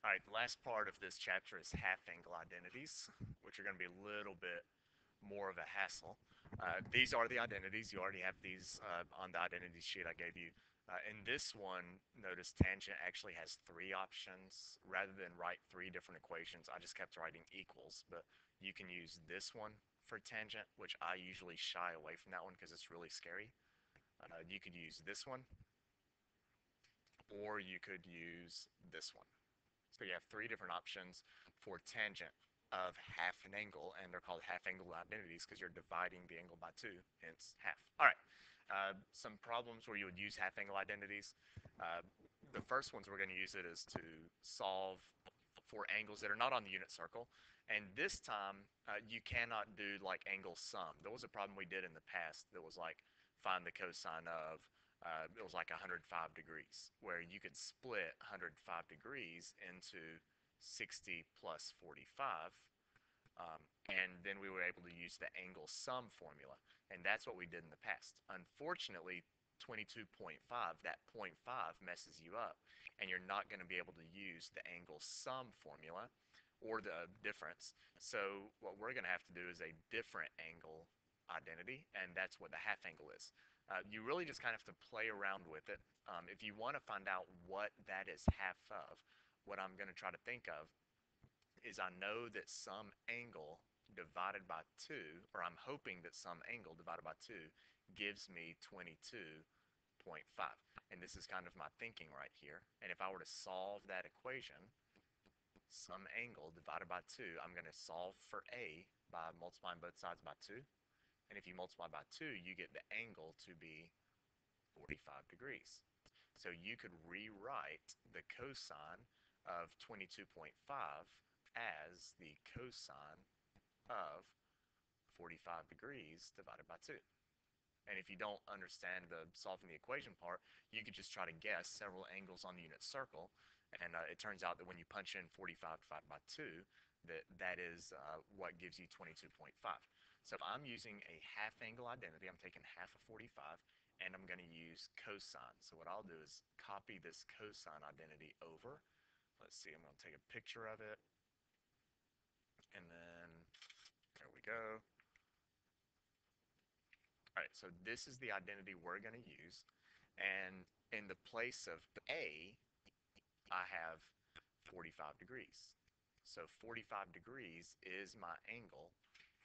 All right, the last part of this chapter is half-angle identities, which are going to be a little bit more of a hassle. These are the identities. You already have these on the identity sheet I gave you. In this one, notice tangent actually has three options. Rather than write three different equations, I just kept writing equals. But you can use this one for tangent, which I usually shy away from that one because it's really scary. You could use this one, or you could use this one. So you have three different options for tangent of half an angle, and they're called half-angle identities because you're dividing the angle by two, hence half. All right, some problems where you would use half-angle identities. Uh, the first ones we're going to use it is to solve for angles that are not on the unit circle. And this time, you cannot do like angle sum. There was a problem we did in the past that was like find the cosine of, it was like 105 degrees, where you could split 105 degrees into 60 plus 45. And then we were able to use the angle sum formula. And that's what we did in the past. Unfortunately, 22.5, that 0.5 messes you up, and you're not going to be able to use the angle sum formula or the difference. So what we're going to have to do is a different angle identity, and that's what the half angle is. You really just kind of have to play around with it. If you want to find out what that is half of, what I'm going to try to think of is I know that some angle divided by 2, or I'm hoping that some angle divided by 2 gives me 22.5. And this is kind of my thinking right here. And if I were to solve that equation, some angle divided by 2, I'm going to solve for A by multiplying both sides by 2. And if you multiply by 2, you get the angle to be 45 degrees. So you could rewrite the cosine of 22.5 as the cosine of 45 degrees divided by 2. And if you don't understand the solving the equation part, you could just try to guess several angles on the unit circle. And it turns out that when you punch in 45 divided by 2, that is what gives you 22.5. So if I'm using a half angle identity, I'm taking half of 45, and I'm going to use cosine. So what I'll do is copy this cosine identity over. Let's see, I'm going to take a picture of it. And then, there we go. All right, so this is the identity we're going to use. And in the place of A, I have 45 degrees. So 45 degrees is my angle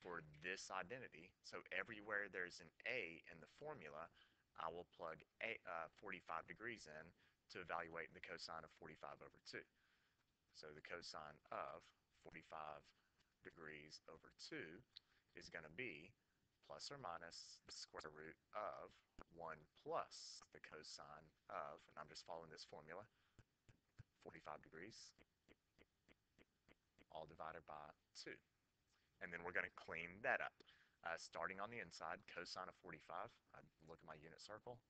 for this identity. So everywhere there's an A in the formula, I will plug 45 degrees in to evaluate the cosine of 45 over 2. So the cosine of 45 degrees over 2 is going to be plus or minus the square root of 1 plus the cosine of, and I'm just following this formula, 45 degrees, all divided by 2. And then we're going to clean that up. Starting on the inside, cosine of 45, I look at my unit circle,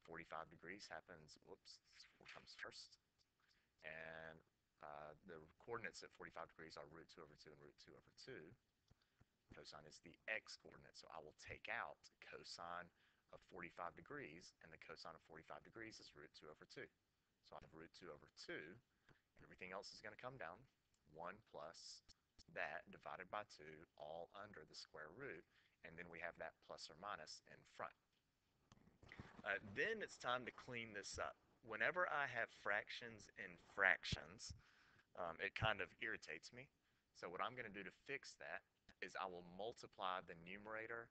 45 degrees happens, whoops, 4 comes first. And the coordinates at 45 degrees are root 2 over 2 and root 2 over 2. Cosine is the x coordinate, so I will take out cosine of 45 degrees, and the cosine of 45 degrees is root 2 over 2. So I have root 2 over 2, and everything else is going to come down. 1 plus that divided by 2, all under the square root, and then we have that plus or minus in front. Then it's time to clean this up. Whenever I have fractions in fractions, it kind of irritates me. So what I'm going to do to fix that is I will multiply the numerator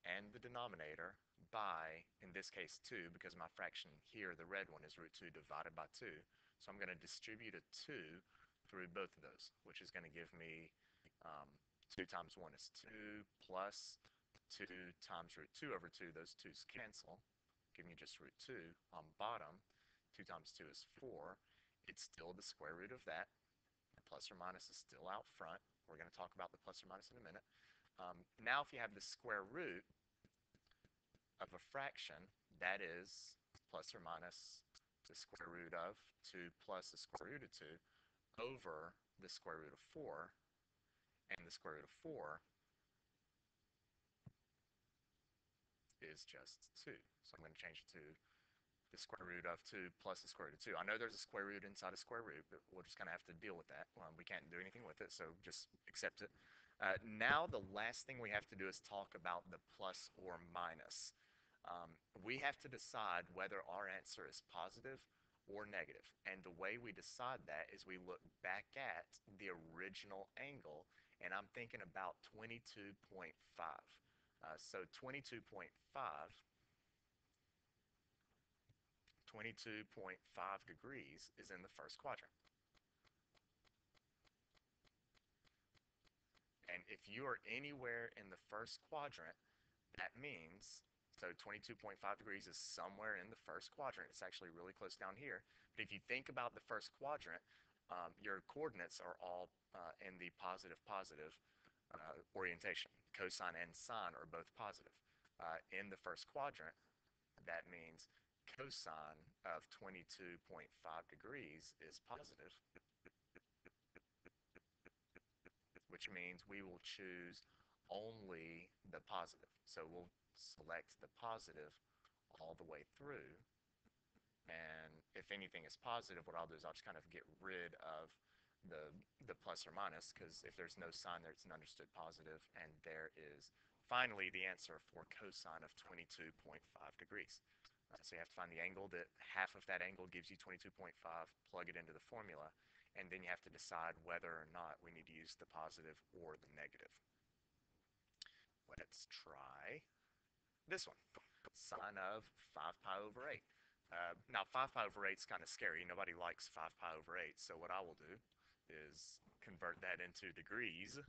and the denominator by, in this case, 2, because my fraction here, the red one, is root 2 divided by 2. So I'm going to distribute a 2 through both of those, which is going to give me 2 times 1 is 2 plus 2 times root 2 over 2. Those 2's cancel, giving you just root 2 on bottom. 2 times 2 is 4. It's still the square root of that. Plus or minus is still out front. We're going to talk about the plus or minus in a minute. Now if you have the square root of a fraction, that is plus or minus the square root of 2 plus the square root of 2 over the square root of 4, and the square root of 4 is just 2. So I'm going to change it to The square root of 2 plus the square root of 2. I know there's a square root inside a square root, but we'll just kind of have to deal with that. We can't do anything with it, so just accept it. Now the last thing we have to do is talk about the plus or minus. We have to decide whether our answer is positive or negative. And the way we decide that is we look back at the original angle, and I'm thinking about 22.5. So 22.5 degrees is in the first quadrant. And if you are anywhere in the first quadrant, that means, so 22.5 degrees is somewhere in the first quadrant. It's actually really close down here. But if you think about the first quadrant, your coordinates are all in the positive orientation. Cosine and sine are both positive. In the first quadrant, that means cosine of 22.5 degrees is positive, which means we will choose only the positive. So we'll select the positive all the way through. And if anything is positive, what I'll do is I'll just kind of get rid of the, the plus or minus, because if there's no sign there, it's an understood positive. And there is finally the answer for cosine of 22.5 degrees. So you have to find the angle that half of that angle gives you 22.5, plug it into the formula, and then you have to decide whether or not we need to use the positive or the negative. Let's try this one. Sine of 5 pi over 8. Now 5 pi over 8 is kind of scary. Nobody likes 5 pi over 8. So what I will do is convert that into degrees.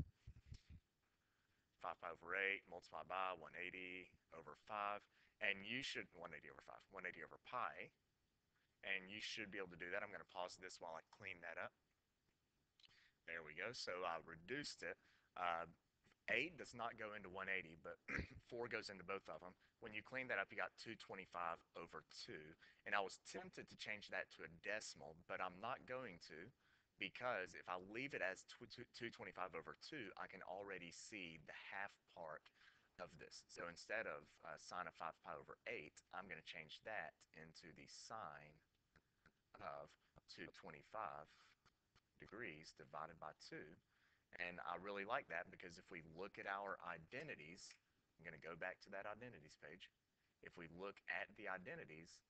5 pi over 8 multiplied by 180 over 5. And you should, 180 over 5, 180 over pi. And you should be able to do that. I'm going to pause this while I clean that up. There we go. So I reduced it. 8 does not go into 180, but 4 goes into both of them. When you clean that up, you got 225 over 2. And I was tempted to change that to a decimal, but I'm not going to, because if I leave it as 225 over 2, I can already see the half part of this. So instead of sine of 5 pi over 8, I'm going to change that into the sine of 225 degrees divided by 2. And I really like that because if we look at our identities, I'm going to go back to that identities page. If we look at the identities,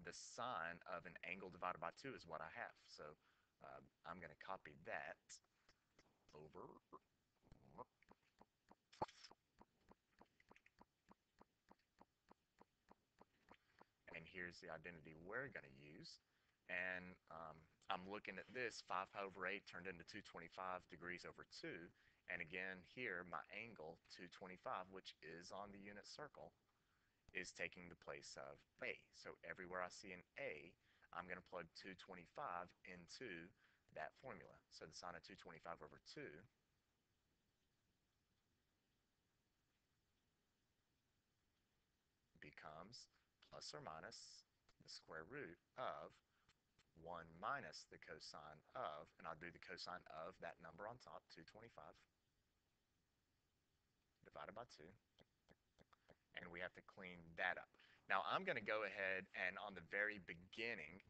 the sine of an angle divided by 2 is what I have. So I'm going to copy that over. And here's the identity we're going to use. And I'm looking at this, 5 pi over 8 turned into 225 degrees over 2. And again, here, my angle, 225, which is on the unit circle, is taking the place of A. So everywhere I see an A, I'm going to plug 225 into that formula. So the sine of 225 over 2 becomes plus or minus the square root of 1 minus the cosine of, and I'll do the cosine of that number on top, 225, divided by 2. And we have to clean that up. Now I'm going to go ahead and on the very beginning,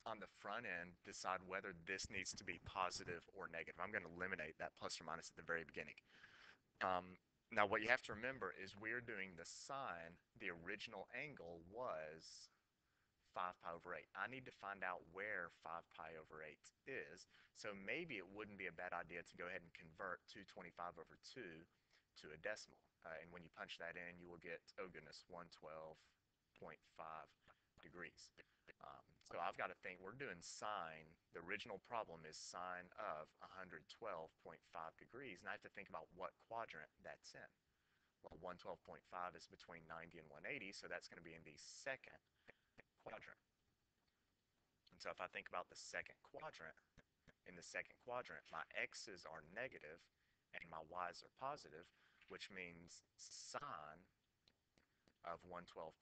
on the front end, decide whether this needs to be positive or negative. I'm going to eliminate that plus or minus at the very beginning. Now what you have to remember is we're doing the sine, the original angle was 5 pi over 8. I need to find out where 5 pi over 8 is. So maybe it wouldn't be a bad idea to go ahead and convert 225 over 2 to a decimal. And when you punch that in, you will get, oh goodness, 112.5 degrees. So I've got to think, we're doing sine. The original problem is sine of 112.5 degrees. And I have to think about what quadrant that's in. Well, 112.5 is between 90 and 180, so that's going to be in the second quadrant. And so if I think about the second quadrant, in the second quadrant, my x's are negative and my y's are positive, which means sine of 112.5,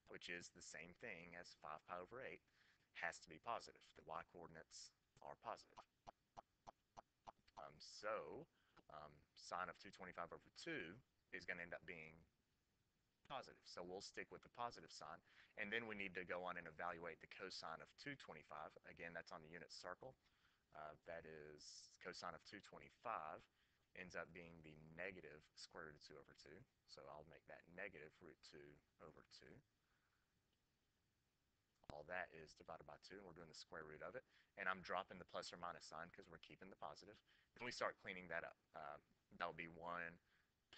which is the same thing as 5 pi over 8, has to be positive. The y coordinates are positive. So sine of 225 over 2 is going to end up being positive. So we'll stick with the positive sign. And then we need to go on and evaluate the cosine of 225. Again, that's on the unit circle. That is cosine of 225 ends up being the negative square root of 2 over 2. So I'll make that negative root 2 over 2. All that is divided by 2, and we're doing the square root of it. And I'm dropping the plus or minus sign because we're keeping the positive. Then we start cleaning that up. That will be 1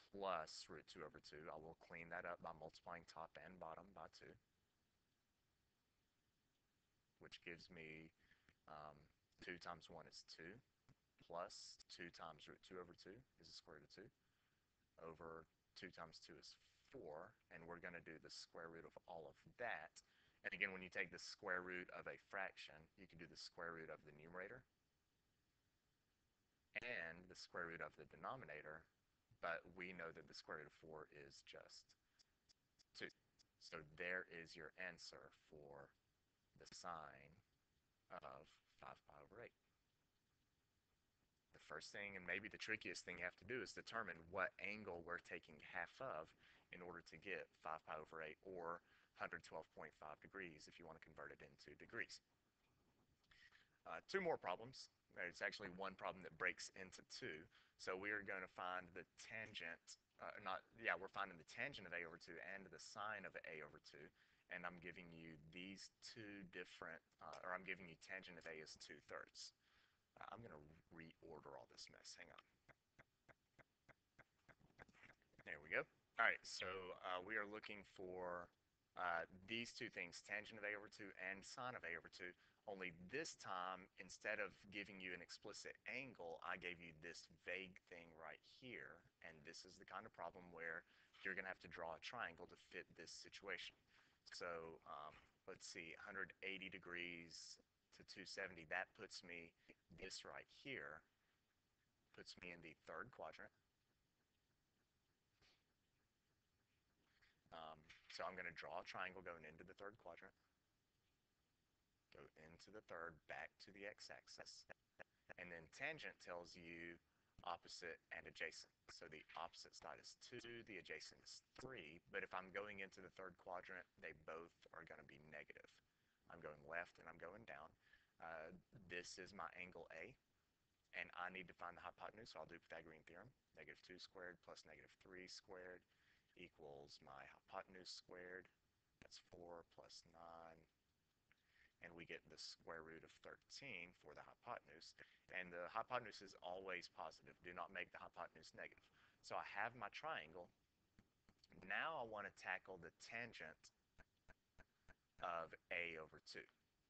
plus root 2 over 2. I will clean that up by multiplying top and bottom by 2, which gives me 2 times 1 is 2, plus 2 times root 2 over 2 is the square root of 2, over 2 times 2 is 4, and we're going to do the square root of all of that. And again, when you take the square root of a fraction, you can do the square root of the numerator and the square root of the denominator, but we know that the square root of 4 is just 2. So there is your answer for the sine of 5 pi over 8. The first thing, and maybe the trickiest thing you have to do, is determine what angle we're taking half of in order to get 5 pi over 8, or 112.5 degrees if you want to convert it into degrees. Two more problems. There's actually one problem that breaks into two. So we are going to find the tangent, we're finding the tangent of a over 2 and the sine of a over 2. And I'm giving you these two different, I'm giving you tangent of a is 2/3. I'm going to reorder all this mess. Hang on. There we go. All right, so we are looking for these two things, tangent of a over 2 and sine of a over 2, only this time, instead of giving you an explicit angle, I gave you this vague thing right here, and this is the kind of problem where you're going to have to draw a triangle to fit this situation. So let's see, 180 degrees to 270, that puts me, this right here, puts me in the third quadrant. So I'm going to draw a triangle going into the third quadrant, go into the third, back to the x-axis, and then tangent tells you opposite and adjacent. So the opposite side is 2, the adjacent is 3, but if I'm going into the third quadrant, they both are going to be negative. I'm going left and I'm going down. This is my angle A, and I need to find the hypotenuse, so I'll do Pythagorean theorem. Negative 2 squared plus negative 3 squared equals my hypotenuse squared. That's 4 plus 9. And we get the square root of 13 for the hypotenuse. And the hypotenuse is always positive. Do not make the hypotenuse negative. So I have my triangle. Now I want to tackle the tangent of a over 2.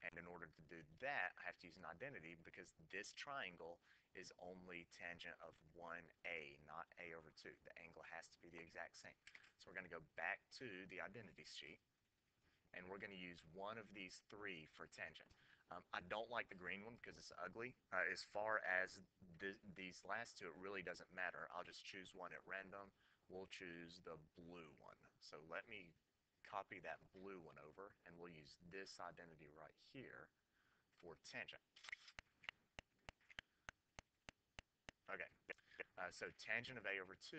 And in order to do that, I have to use an identity because this triangle is only tangent of 1a, not a over 2. The angle has to be the exact same. So we're going to go back to the identity sheet, and we're going to use one of these three for tangent. I don't like the green one because it's ugly. As far as these last two, it really doesn't matter. I'll just choose one at random. We'll choose the blue one. So let me copy that blue one over, and we'll use this identity right here for tangent. Okay, so tangent of a over 2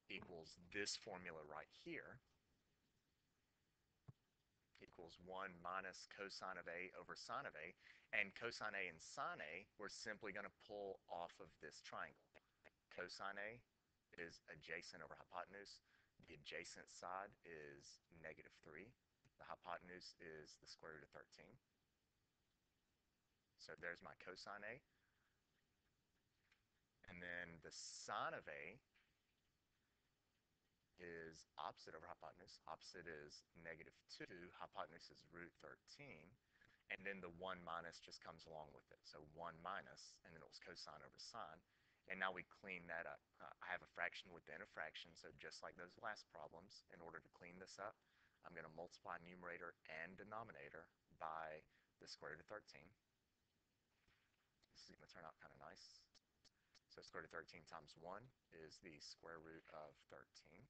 equals this formula right here, equals 1 minus cosine of a over sine of a, and cosine a and sine a, we're simply going to pull off of this triangle. Cosine a is adjacent over hypotenuse. The adjacent side is negative 3. The hypotenuse is the square root of 13. So there's my cosine a. And then the sine of a is opposite over hypotenuse. Opposite is negative 2. Hypotenuse is root 13. And then the 1 minus just comes along with it. So 1 minus, and then it was cosine over sine. And now we clean that up. I have a fraction within a fraction, so just like those last problems, in order to clean this up, I'm going to multiply numerator and denominator by the square root of 13. This is going to turn out kind of nice. So square root of 13 times 1 is the square root of 13.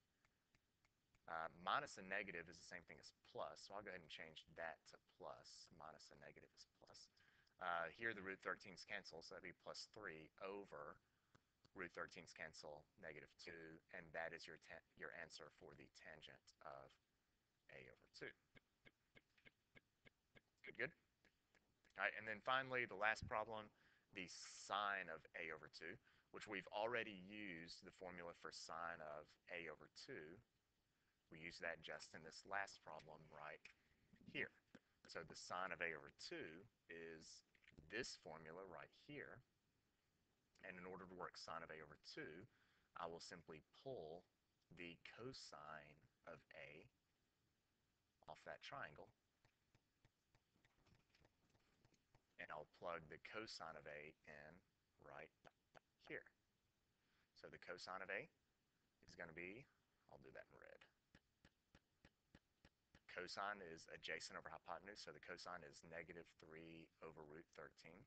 Minus a negative is the same thing as plus, so I'll go ahead and change that to plus. Minus a negative is plus. Here the root 13's cancel, so that'd be plus 3 over root 13's cancel, -2, and that is your answer for the tangent of a over 2. Good, good. All right, and then finally, the last problem, the sine of a over 2, which we've already used the formula for sine of a over 2. We used that just in this last problem right here. So the sine of a over 2 is this formula right here. And in order to work sine of a over 2, I will simply pull the cosine of a off that triangle, and I'll plug the cosine of a in right here. So the cosine of a is going to be, I'll do that in red. Cosine is adjacent over hypotenuse, so the cosine is -3 over root 13.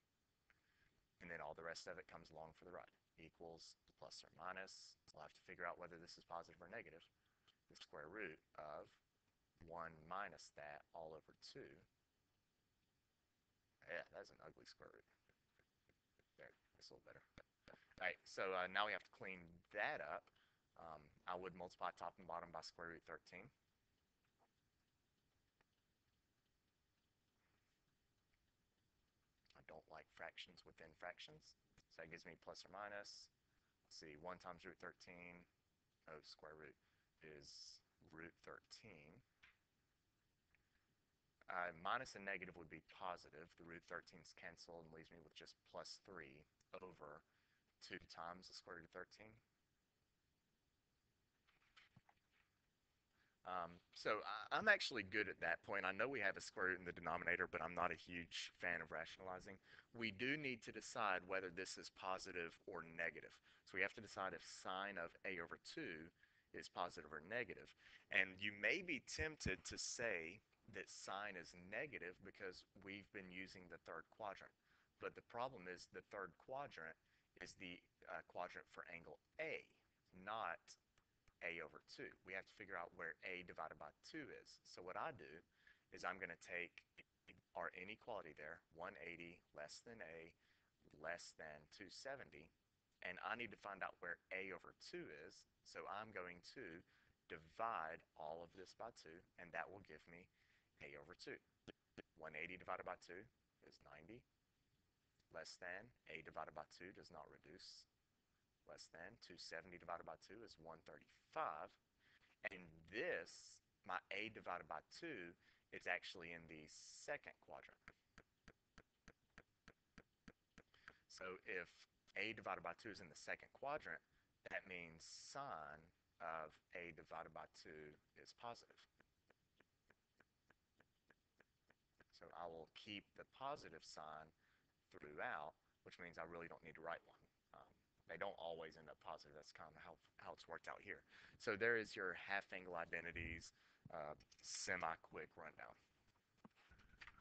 And then all the rest of it comes along for the right. Equals plus or minus. We'll have to figure out whether this is positive or negative. The square root of 1 minus that all over 2. Yeah, that's an ugly square root. There, it's a little better. All right, so now we have to clean that up. I would multiply top and bottom by square root 13. I don't like fractions within fractions. So that gives me plus or minus. Let's see, 1 times root 13. Oh, square root is root 13. Minus and negative would be positive. The root 13's cancel and leaves me with just plus 3 over 2 times the square root of 13. I'm actually good at that point. I know we have a square root in the denominator, but I'm not a huge fan of rationalizing. We do need to decide whether this is positive or negative. So we have to decide if sine of a over 2 is positive or negative. And you may be tempted to say that sine is negative because we've been using the third quadrant. But the problem is the third quadrant is the quadrant for angle A, not a over 2. We have to figure out where a divided by 2 is. So what I do is I'm going to take our inequality there, 180 less than a less than 270, and I need to find out where a over 2 is. So I'm going to divide all of this by 2, and that will give me a over 2. 180 divided by 2 is 90, less than a divided by 2 does not reduce, less than 270 divided by 2 is 135. And this, my a divided by 2, is actually in the second quadrant. So if a divided by 2 is in the second quadrant, that means sine of a divided by 2 is positive. So I will keep the positive sign throughout, which means I really don't need to write one. They don't always end up positive. That's kind of how it's worked out here. So there is your half angle identities semi-quick rundown.